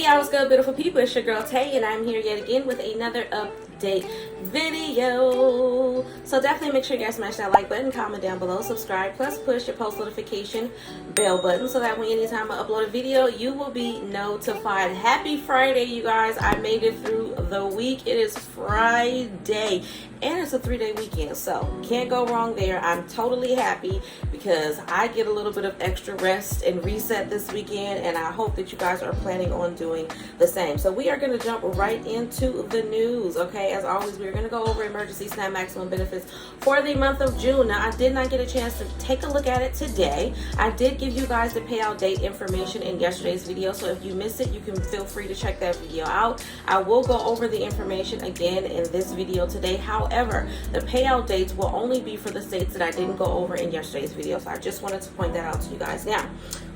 Hey y'all, what's good, beautiful people? It's your girl Tay, and I'm here yet again with another update video. So definitely make sure you guys smash that like button, comment down below, subscribe, plus push your post notification bell button so that when anytime I upload a video, you will be notified. Happy Friday, you guys. I made it through the week. It is Friday, and it's a 3-day weekend, so can't go wrong there. I'm totally happy because I get a little bit of extra rest and reset this weekend, and I hope that you guys are planning on doing the same. So we are going to jump right into the news. Okay, as always, we're going to go over emergency SNAP maximum benefits for the month of June. Now, I did not get a chance to take a look at it today. I did give you guys the payout date information in yesterday's video, so if you missed it, you can feel free to check that video out. I will go over the information again in this video today. However, the payout dates will only be for the states that I didn't go over in yesterday's video, so I just wanted to point that out to you guys. Now,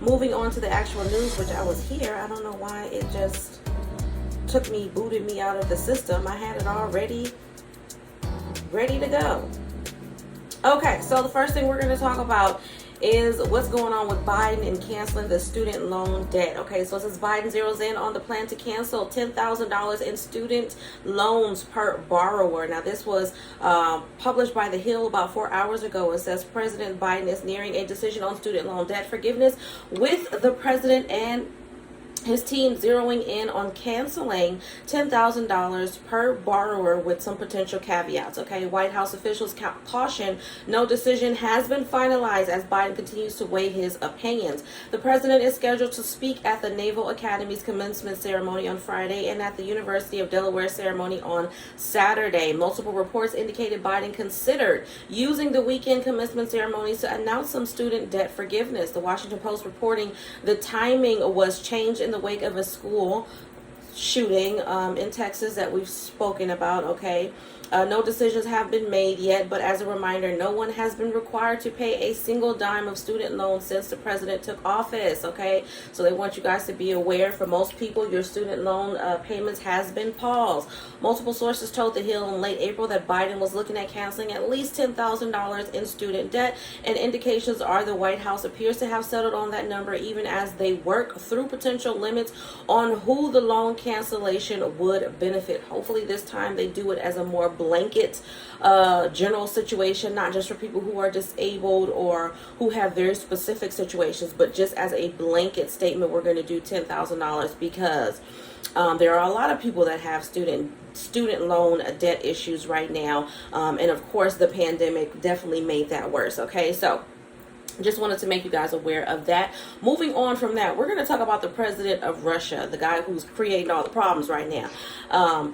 moving on to the actual news, which I was here. I don't know why it just booted me out of the system. I had it already ready to go. Okay, so the first thing we're going to talk about is what's going on with Biden and canceling the student loan debt. Okay, so since Biden zeroes in on the plan to cancel $10,000 in student loans per borrower. Now, this was published by The Hill about 4 hours ago. It says President Biden is nearing a decision on student loan debt forgiveness, with the president and his team zeroing in on canceling $10,000 per borrower with some potential caveats. Okay, White House officials caution no decision has been finalized as Biden continues to weigh his opinions. The president is scheduled to speak at the Naval Academy's commencement ceremony on Friday and at the University of Delaware ceremony on Saturday. Multiple reports indicated Biden considered using the weekend commencement ceremonies to announce some student debt forgiveness. The Washington Post reporting the timing was changed in the wake of a school shooting in Texas that we've spoken about. Okay, no decisions have been made yet, but as a reminder, no one has been required to pay a single dime of student loans since the president took office. Okay, so they want you guys to be aware. For most people, your student loan payments has been paused. Multiple sources told The Hill in late April that Biden was looking at canceling at least $10,000 in student debt, and indications are the White House appears to have settled on that number, even as they work through potential limits on who the loan cancellation would benefit. Hopefully this time they do it as a more blanket general situation, not just for people who are disabled or who have very specific situations, but just as a blanket statement, we're going to do $10,000 because there are a lot of people that have student loan debt issues right now, and of course the pandemic definitely made that worse. Okay, so just wanted to make you guys aware of that. Moving on from that, we're going to talk about the president of Russia, the guy who's creating all the problems right now.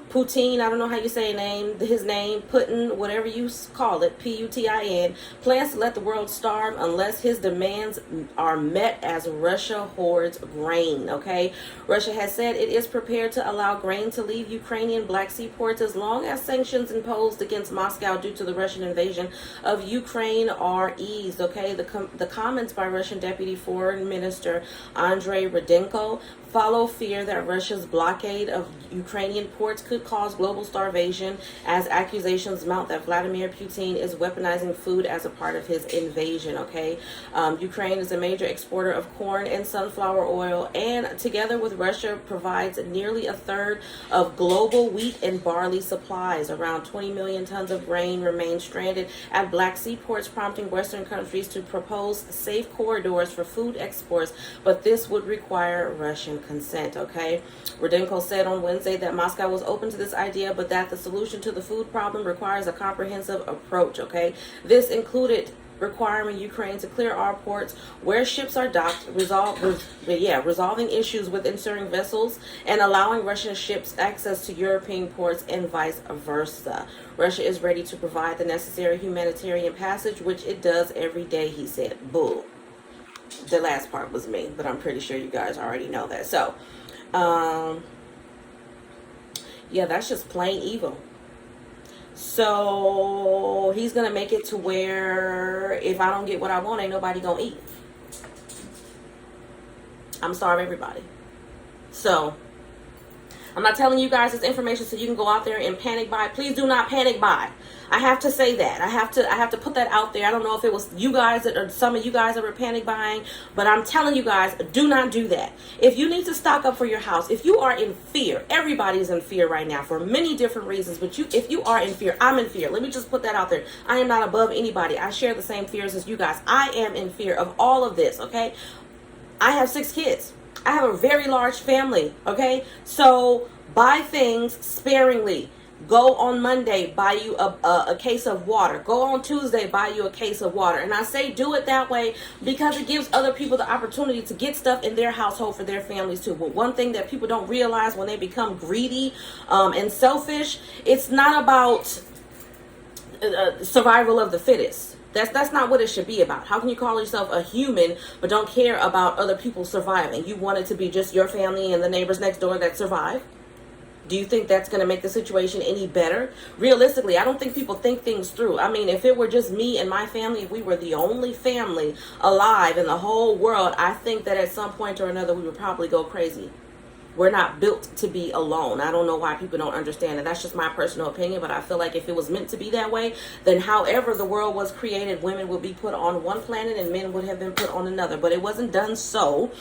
Putin, I don't know how you say his name, Putin, whatever you call it, Putin, plans to let the world starve unless his demands are met as Russia hoards grain. Okay, Russia has said it is prepared to allow grain to leave Ukrainian Black Sea ports as long as sanctions imposed against Moscow due to the Russian invasion of Ukraine are eased. Okay, the comments by Russian Deputy Foreign Minister Andrei Rudenko follow fear that Russia's blockade of Ukrainian ports could cause global starvation, as accusations mount that Vladimir Putin is weaponizing food as a part of his invasion. Okay, Ukraine is a major exporter of corn and sunflower oil, and together with Russia provides nearly a third of global wheat and barley supplies. Around 20 million tons of grain remain stranded at Black Sea ports, prompting Western countries to propose safe corridors for food exports, but this would require Russian consent. Okay, Rudenko said on Wednesday that Moscow was open to this idea, but that the solution to the food problem requires a comprehensive approach. Okay, this included requiring Ukraine to clear our ports where ships are docked, resolving issues with insuring vessels, and allowing Russian ships access to European ports and vice versa. Russia is ready to provide the necessary humanitarian passage, which it does every day, he said. Bull. The last part was me, but I'm pretty sure you guys already know that. So, yeah, that's just plain evil. So he's going to make it to where if I don't get what I want, ain't nobody going to eat. I'm sorry, everybody. So I'm not telling you guys this information so you can go out there and panic buy. Please do not panic buy. I have to say that. I have to put that out there. I don't know if it was you guys or some of you guys that were panic buying, but I'm telling you guys, do not do that. If you need to stock up for your house, if you are in fear, everybody's in fear right now for many different reasons, but if you are in fear, I'm in fear. Let me just put that out there. I am not above anybody. I share the same fears as you guys. I am in fear of all of this, okay? I have 6 kids. I have a very large family, okay? So buy things sparingly. Go on Monday, buy you a case of water. Go on Tuesday, buy you a case of water. And I say do it that way because it gives other people the opportunity to get stuff in their household for their families too. But one thing that people don't realize when they become greedy and selfish, it's not about survival of the fittest. That's not what it should be about. How can you call yourself a human but don't care about other people surviving? You want it to be just your family and the neighbors next door that survive? Do you think that's going to make the situation any better? Realistically, I don't think people think things through. I mean, if it were just me and my family, if we were the only family alive in the whole world, I think that at some point or another we would probably go crazy. We're not built to be alone. I don't know why people don't understand it. That's just my personal opinion, but I feel like if it was meant to be that way, then however the world was created, women would be put on one planet and men would have been put on another. But it wasn't done so.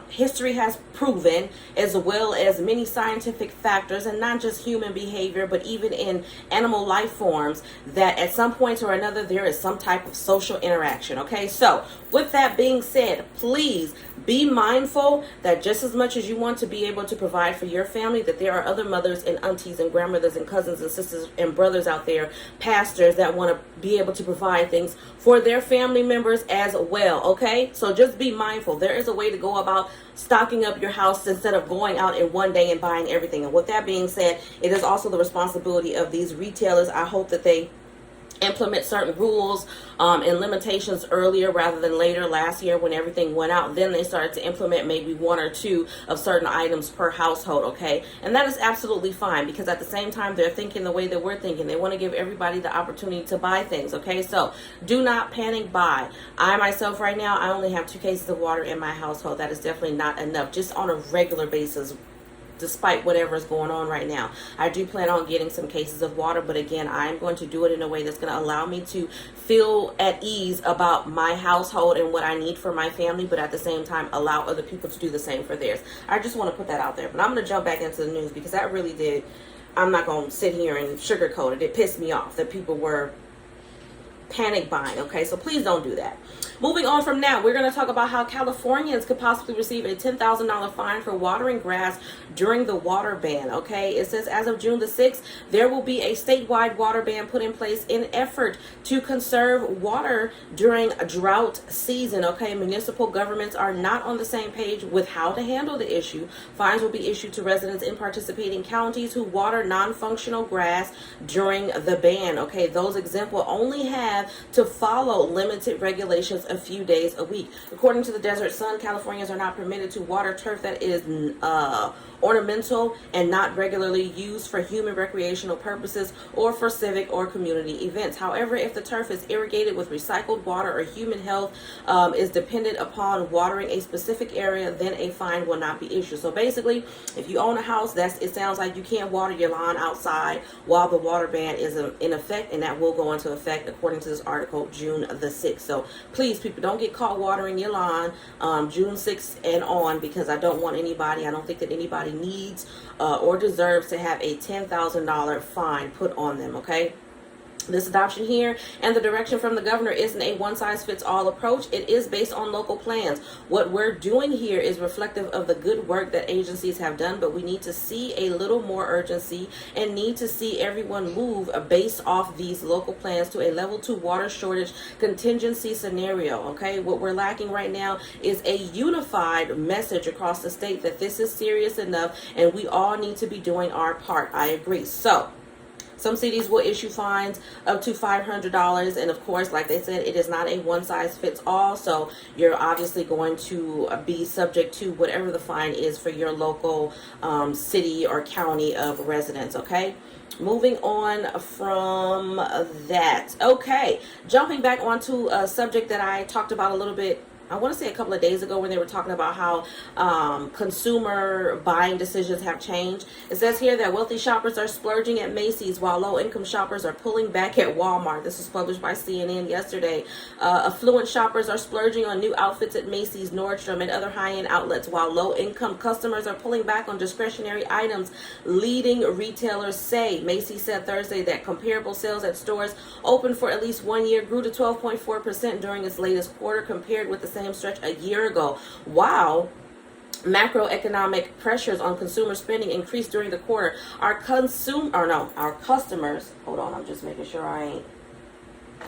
History has proven, as well as many scientific factors, and not just human behavior, but even in animal life forms, that at some point or another there is some type of social interaction. Okay, so with that being said, please be mindful that just as much as you want to be able to provide for your family, that there are other mothers and aunties and grandmothers and cousins and sisters and brothers out there, pastors, that want to be able to provide things for their family members as well. Okay, so just be mindful. There is a way to go about stocking up your house instead of going out in one day and buying everything. And with that being said, it is also the responsibility of these retailers. I hope that they implement certain rules and limitations earlier rather than later. Last year when everything went out, then they started to implement maybe 1 or 2 of certain items per household, okay? And that is absolutely fine, because at the same time they're thinking the way that we're thinking. They want to give everybody the opportunity to buy things, okay? So do not panic buy. I myself right now, I only have 2 cases of water in my household. That is definitely not enough, just on a regular basis, despite whatever is going on right now. I do plan on getting some cases of water, but again, I'm going to do it in a way that's going to allow me to feel at ease about my household and what I need for my family, but at the same time allow other people to do the same for theirs. I just want to put that out there. But I'm going to jump back into the news because that really did, I'm not going to sit here and sugarcoat it. It pissed me off that people were panic buying, okay? So please don't do that. Moving on from now, we're going to talk about how Californians could possibly receive a $10,000 fine for watering grass during the water ban, okay? It says as of June the 6th, there will be a statewide water ban put in place in effort to conserve water during drought season, okay? Municipal governments are not on the same page with how to handle the issue. Fines will be issued to residents in participating counties who water non-functional grass during the ban, okay? Those exempt will only have to follow limited regulations a few days a week. According to the Desert Sun, Californians are not permitted to water turf that is ornamental and not regularly used for human recreational purposes or for civic or community events. However, if the turf is irrigated with recycled water or human health is dependent upon watering a specific area, then a fine will not be issued. So basically, if you own a house, it sounds like you can't water your lawn outside while the water ban is in effect, and that will go into effect according to this article June the 6th. So please, people, don't get caught watering your lawn June 6th and on, because I don't think that anybody needs or deserves to have a $10,000 fine put on them, okay? This adoption here and the direction from the governor isn't a one-size-fits-all approach. It is based on local plans. What we're doing here is reflective of the good work that agencies have done, but we need to see a little more urgency and need to see everyone move based off these local plans to a level 2 water shortage contingency scenario, okay? What we're lacking right now is a unified message across the state that this is serious enough and we all need to be doing our part. I agree. So some cities will issue fines up to $500, and of course, like they said, it is not a one-size-fits-all, so you're obviously going to be subject to whatever the fine is for your local city or county of residence, okay? Moving on from that, okay, jumping back onto a subject that I talked about a little bit I want to say a couple of days ago, when they were talking about how consumer buying decisions have changed. It says here that wealthy shoppers are splurging at Macy's while low-income shoppers are pulling back at Walmart. This was published by CNN yesterday. Affluent shoppers are splurging on new outfits at Macy's, Nordstrom, and other high-end outlets, while low-income customers are pulling back on discretionary items, leading retailers say. Macy's said Thursday that comparable sales at stores open for at least 1 year grew to 12.4% during its latest quarter, compared with the same stretch a year ago. Wow. Macroeconomic pressures on consumer spending increased during the quarter. Our customers, hold on, I'm just making sure I ain't.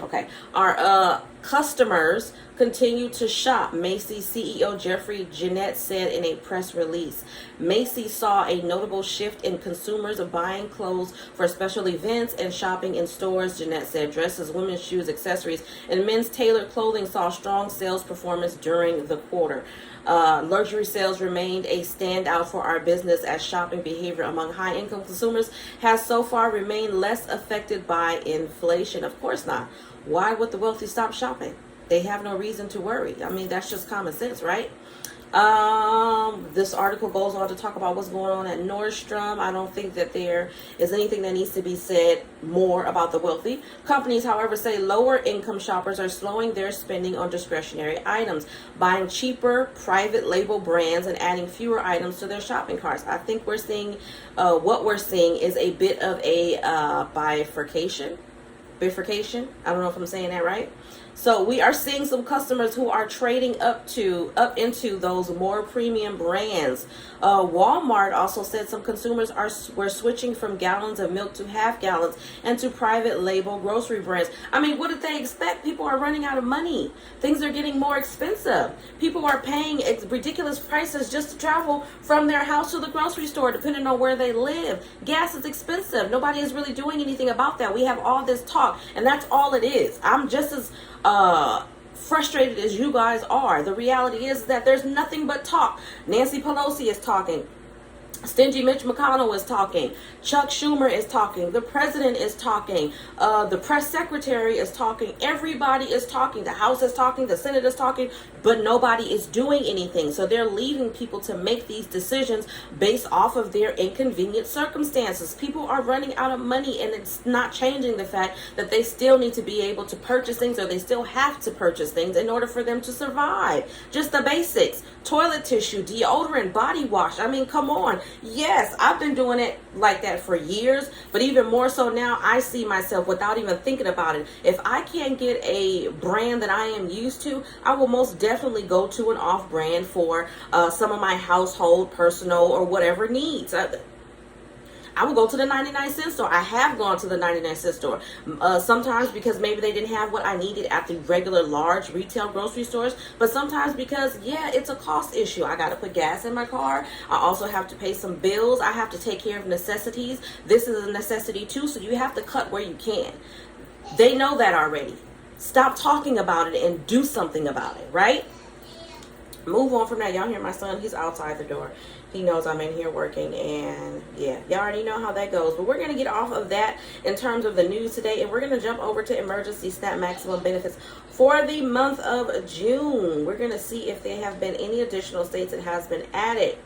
Okay. Our customers continue to shop, Macy's CEO Jeffrey Jeanette said in a press release. Macy's saw a notable shift in consumers buying clothes for special events and shopping in stores, Jeanette said. Dresses, women's shoes, accessories, and men's tailored clothing saw strong sales performance during the quarter. Luxury sales remained a standout for our business, as shopping behavior among high-income consumers has so far remained less affected by inflation. Of course not. Why would the wealthy stop shopping? They have no reason to worry. I mean, that's just common sense, right? This article goes on to talk about what's going on at Nordstrom. I don't think that there is anything that needs to be said more about the wealthy. Companies, however, say lower income shoppers are slowing their spending on discretionary items, buying cheaper private label brands and adding fewer items to their shopping carts. I think we're seeing, what we're seeing is a bit of a bifurcation. I don't know if I'm saying that right. So we are seeing some customers who are trading up into those more premium brands. Walmart also said some consumers were switching from gallons of milk to half gallons and to private label grocery brands. I mean, what did they expect? People are running out of money. Things are getting more expensive. People are paying ridiculous prices just to travel from their house to the grocery store, depending on where they live. Gas is expensive. Nobody is really doing anything about that. We have all this talk, and that's all it is. I'm just as frustrated as you guys are. The reality is that there's nothing but talk. Nancy Pelosi is talking. Stingy Mitch McConnell is talking. Chuck Schumer is talking. The president is talking. The press secretary is talking. Everybody is talking. The House is talking. The Senate is talking. But nobody is doing anything. So they're leaving people to make these decisions based off of their inconvenient circumstances. People are running out of money, and it's not changing the fact that they still need to be able to purchase things, or they still have to purchase things in order for them to survive. Just the basics. Toilet tissue, deodorant, body wash. I mean, come on. Yes, I've been doing it like that for years, but even more so now, I see myself without even thinking about it. If I can't get a brand that I am used to, I will most definitely go to an off brand for some of my household, personal, or whatever needs. I will go to the 99-cent store. I have gone to the 99-cent store. Sometimes because maybe they didn't have what I needed at the regular large retail grocery stores. But sometimes because, yeah, it's a cost issue. I got to put gas in my car. I also have to pay some bills. I have to take care of necessities. This is a necessity too, so you have to cut where you can. They know that already. Stop talking about it and do something about it, right? Move on from that. Y'all hear my son? He's outside the door. He knows I'm in here working, and yeah, y'all already know how that goes. But we're going to get off of that in terms of the news today, and we're going to jump over to emergency SNAP maximum benefits for the month of June. We're going to see if there have been any additional states that has been added.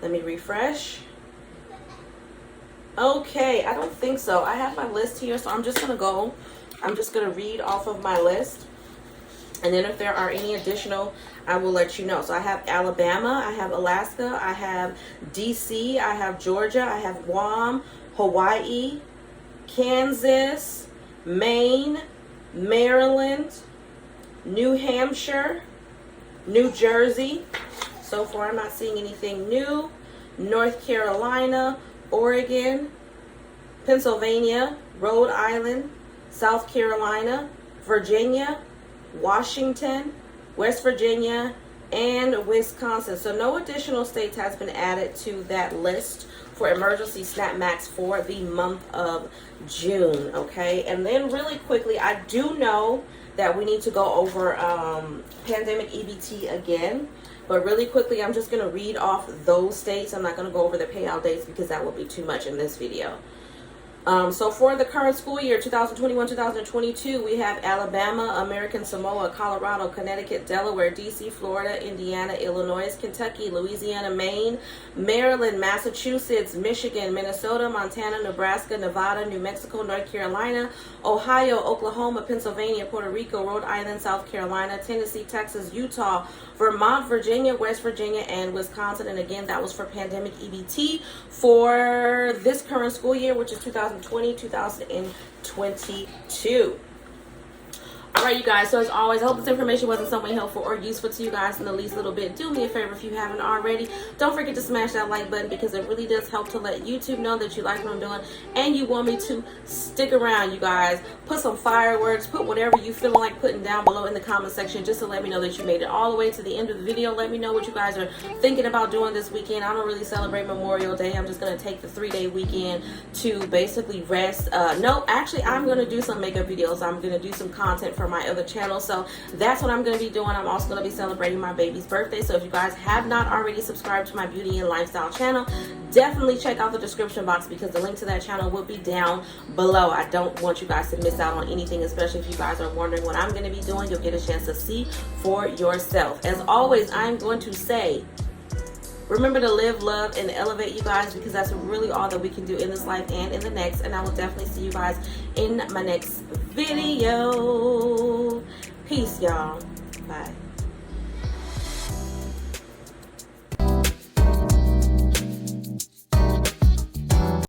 Let me refresh. Okay, I don't think so. I have my list here, so I'm just going to read off of my list. And then if there are any additional, I will let you know. So I have Alabama, I have Alaska, I have DC, I have Georgia, I have Guam, Hawaii, Kansas, Maine, Maryland, New Hampshire, New Jersey. So far I'm not seeing anything new. North Carolina, Oregon, Pennsylvania, Rhode Island, South Carolina, Virginia, Washington, West Virginia, and Wisconsin. So no additional states has been added to that list for emergency SNAP max for the month of June. Okay, and then really quickly, I do know that we need to go over pandemic EBT again, but really quickly, I'm just going to read off those states. I'm not going to go over the payout dates because that will be too much in this video. So for the current school year, 2021-2022, we have Alabama, American Samoa, Colorado, Connecticut, Delaware, DC, Florida, Indiana, Illinois, Kentucky, Louisiana, Maine, Maryland, Massachusetts, Michigan, Minnesota, Montana, Nebraska, Nevada, New Mexico, North Carolina, Ohio, Oklahoma, Pennsylvania, Puerto Rico, Rhode Island, South Carolina, Tennessee, Texas, Utah, Vermont, Virginia, West Virginia, and Wisconsin. And again, that was for pandemic EBT for this current school year, which is 2020-2022. All right, you guys, so as always, I hope this information was in some way helpful or useful to you guys in the least little bit. Do me a favor if you haven't already. Don't forget to smash that like button, because it really does help to let YouTube know that you like what I'm doing and you want me to stick around, you guys. Put some fireworks, put whatever you feel like putting down below in the comment section, just to let me know that you made it all the way to the end of the video. Let me know what you guys are thinking about doing this weekend. I don't really celebrate Memorial Day. I'm just going to take the 3-day weekend to basically rest. No, actually, I'm going to do some makeup videos. I'm going to do some content for my other channel, so that's what I'm going to be doing. I'm also going to be celebrating my baby's birthday, so if you guys have not already subscribed to my beauty and lifestyle channel, definitely check out the description box, because the link to that channel will be down below. I don't want you guys to miss out on anything, especially if you guys are wondering what I'm going to be doing. You'll get a chance to see for yourself. As always, I'm going to say, remember to live, love, and elevate, you guys, because that's really all that we can do in this life and in the next. And I will definitely see you guys in my next video. Peace, y'all. Bye.